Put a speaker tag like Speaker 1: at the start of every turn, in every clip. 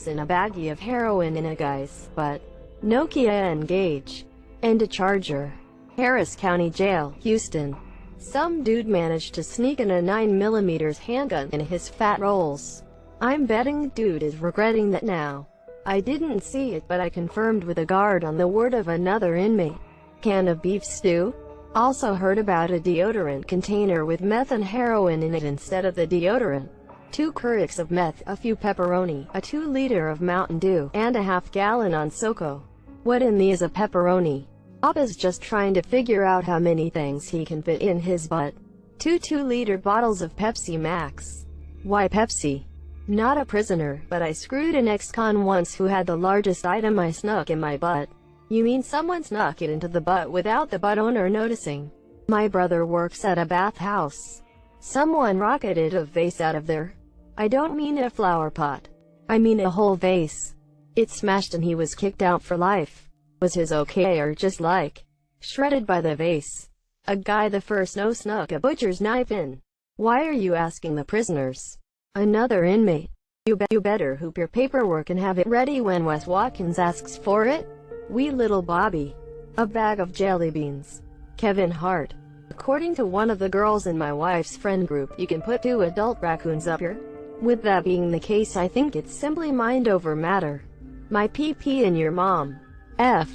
Speaker 1: dumps in a baggie of heroin in a guy's butt. Nokia Engage. And a charger. Harris County Jail, Houston. Some dude managed to sneak in a 9mm handgun in his fat rolls. I'm betting dude is regretting that now. I didn't see it, but I confirmed with a guard on the word of another inmate. Can of beef stew? Also heard about a deodorant container with meth and heroin in it instead of the deodorant. 2 Keurig of meth, a few pepperoni, a 2-liter of Mountain Dew, and a half-gallon on Soko. What in the is a pepperoni? Papa's just trying to figure out how many things he can fit in his butt. 2 2-liter bottles of Pepsi Max. Why Pepsi? Not a prisoner, but I screwed an ex-con once who had the largest item I snuck in my butt. You mean someone snuck it into the butt without the butt owner noticing? My brother works at a bathhouse. Someone rocketed a vase out of there. I don't mean a flower pot. I mean a whole vase. It smashed and he was kicked out for life. Was his okay or just like shredded by the vase? A guy the first no snuck a butcher's knife in. Why are you asking the prisoners? Another inmate. You better hoop your paperwork and have it ready when Wes Watkins asks for it. Wee little Bobby. A bag of jelly beans. Kevin Hart. According to one of the girls in my wife's friend group, you can put 2 adult raccoons up here. With that being the case, I think it's simply mind over matter. My PP and your mom. F.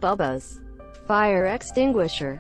Speaker 1: Bubba's. Fire extinguisher.